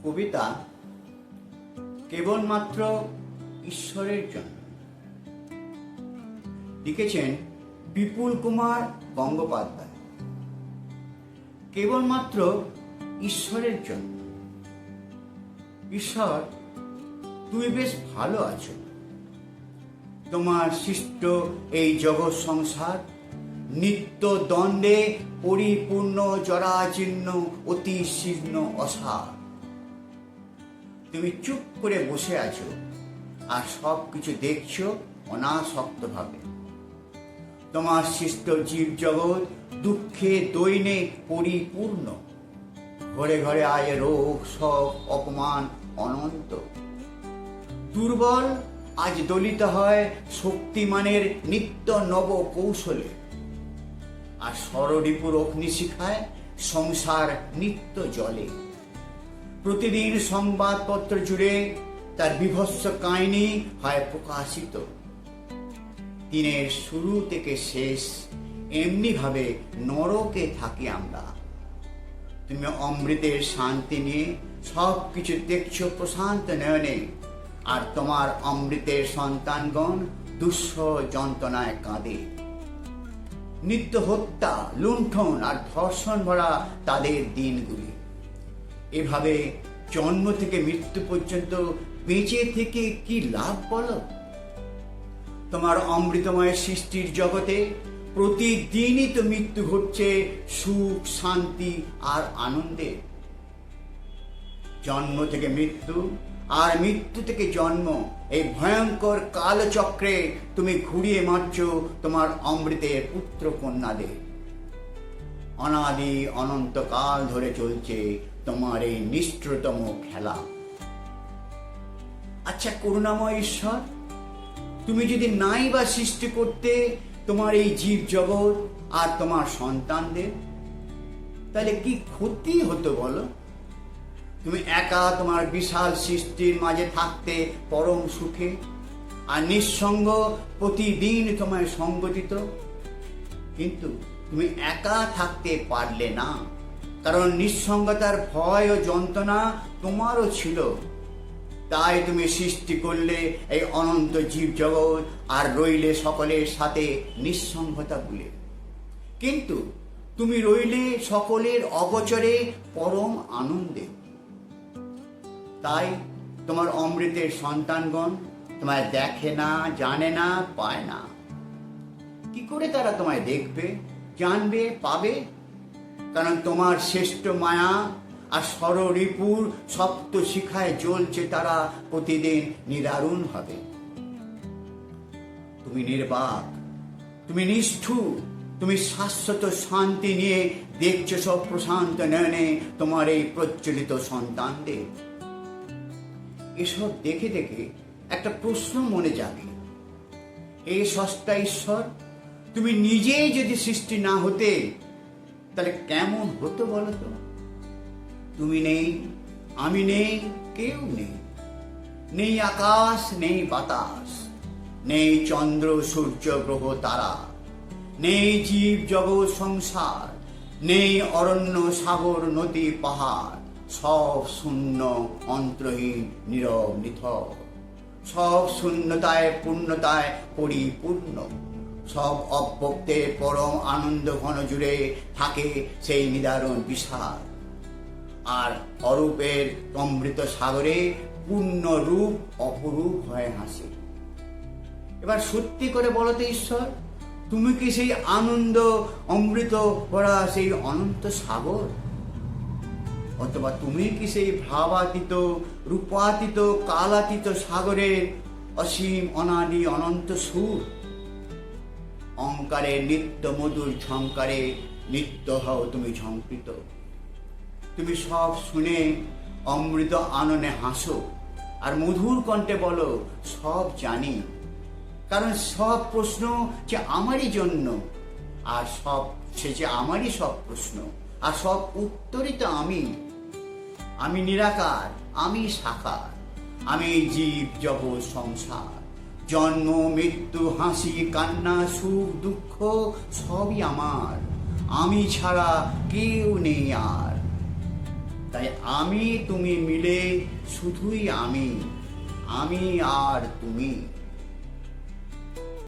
কবিতা কেবলমাত্র ঈশ্বরের জন্য লিখেছেন বিপুল কুমার গঙ্গোপাধ্যায়। কেবলমাত্র ঈশ্বরের জন্য। ঈশ্বর, তুই বেশ ভালো আছো। তোমার সৃষ্ট এই জগৎ সংসার নিত্য দ্বন্দ্বে পরিপূর্ণ, জরাজীর্ণ, অতি শীর্ণ, অসার। তুমি চুপ করে বসে আছো আর সব কিছু দেখছো অনাসক্তভাবে। তোমার সৃষ্ট জীব জগৎ দুঃখে দৈনিক পরিপূর্ণ। ঘরে ঘরে আয় রোগ, শোক, অপমান অনন্ত। দুর্বল আজ দলিত হয় শক্তিমানের নিত্য নব কৌশলে। আর ষড়রিপুর অগ্নিশিখায় সংসার নিত্য জলে। প্রতিদিন সংবাদপত্র জুড়ে তার বীভৎস কাহিনী হয় প্রকাশিত। দিনের শুরু থেকে শেষ এমনি ভাবে নরকে থাকি আমরা। তুমি অমৃতের শান্তি নিয়ে সব কিছু দেখছো প্রশান্ত নয়নে। আর তোমার অমৃতের সন্তানগণ দুঃসহ যন্ত্রণায় কাঁদে। নিত্য হত্যা, লুণ্ঠন আর ধর্ষণ ভরা তাদের দিনগুলি। এভাবে জন্ম থেকে মৃত্যু পর্যন্ত বেঁচে থেকে কি লাভ বলো? তোমার অমৃতময় সৃষ্টির জগতে প্রতিদিনই তো মৃত্যু ঘটছে সুখ, শান্তি আর আনন্দে। জন্ম থেকে মৃত্যু আর মৃত্যু থেকে জন্ম, এই ভয়ঙ্কর কালচক্রে তুমি ঘুরিয়ে মারছো তোমার অমৃতের পুত্র কন্যাদের। অনাদি অনন্তকাল ধরে চলছে তোমার এই নিষ্ঠুরতম খেলা। আচ্ছা করুণাময় ঈশ্বর, তুমি যদি নাই বা সৃষ্টি করতে তোমার এই জীব জগৎ আর তোমার সন্তানদের, তাহলে কি ক্ষতি হতো বলো? তুমি একা তোমার বিশাল সৃষ্টির মাঝে থাকতে পরম সুখে, আর নিঃসঙ্গ প্রতিদিন তোমায় সঙ্গ দিত। কিন্তু তুমি একা থাকতে পারলে না, কারণ নিঃসঙ্গতার ভয় ও যন্ত্রণা তোমারও ছিল। তাই তুমি সৃষ্টি করলে এই অনন্ত জীব জগৎ আর রইলে সকলের সাথে নিঃসঙ্গতা ভুলে। কিন্তু তুমি রইলে সকলের অগোচরে পরম আনন্দে। তাই তোমার অমৃতের সন্তানগণ তোমায় দেখে না, জানে না, পায় না। কি করে তারা তোমায় দেখবে, জানবে, পাবে? কারণ তোমার শ্রেষ্ঠ মায়া আর ষড়রিপুর সপ্ত শিখায় জ্বলছে তারা প্রতিদিন নিদারুণ ভাবে। তুমি নির্বাক, তুমি নিষ্ঠুর, তুমি শাশ্বত শান্তি নিয়ে দেখছো সব প্রশান্ত নয়নে তোমার এই প্রজ্বলিত সন্তানদের। এসব দেখে দেখে একটা প্রশ্ন মনে জাগে, এই স্রষ্টা ঈশ্বর, তুমি নিজেই যদি সৃষ্টি না হতে তাহলে কেমন হতো বলো তো? তুমি নেই, আমি নেই, কেউ নেই। নেই আকাশ, নেই বাতাস, নেই চন্দ্র, সূর্য, গ্রহ, তারা, নেই জীব জগৎ সংসার, নেই অরণ্য, সাগর, নদী, পাহাড়। সব শূন্য, অন্তহীন, নীরব, নিথর। সব শূন্যতায় পূর্ণতায় পরিপূর্ণ। সব অব্যক্তে পরম আনন্দ ঘন জুড়ে থাকে সেই নিদারুণ বিষাদ। আর অরূপের অমৃত সাগরে পূর্ণ রূপ অপরূপ হয়ে হাসে। এবার সত্যি করে বলো তো ঈশ্বর, তুমি কি সেই আনন্দ অমৃত ভরা সেই অনন্ত সাগর? অথবা তুমি কি সেই ভাবাতীত, রূপাতীত, কালাতীত সাগরের অসীম অনাদি অনন্ত সুর? অঙ্কারে নিত্য মধুর ঝঙ্কারে নিত্য হও তুমি ঝঙ্কৃত। তুমি সব শুনে অমৃত আননে হাসো আর মধুর কণ্ঠে বলো সব জানি। কারণ সব প্রশ্ন যে আমারই জন্য, আর সব সে যে আমারই সব প্রশ্ন, আর সব উত্তরিত আমি। আমি নিরাকার, আমি সাকার, আমি জীব জগৎ সংসার। জন্ম, মৃত্যু, হাসি, কান্না, সুখ, দুঃখ সবই আমার। আমি ছাড়া কেউ নেই আর। তাই আমি তুমি মিলে শুধুই আমি, আমি আর তুমি।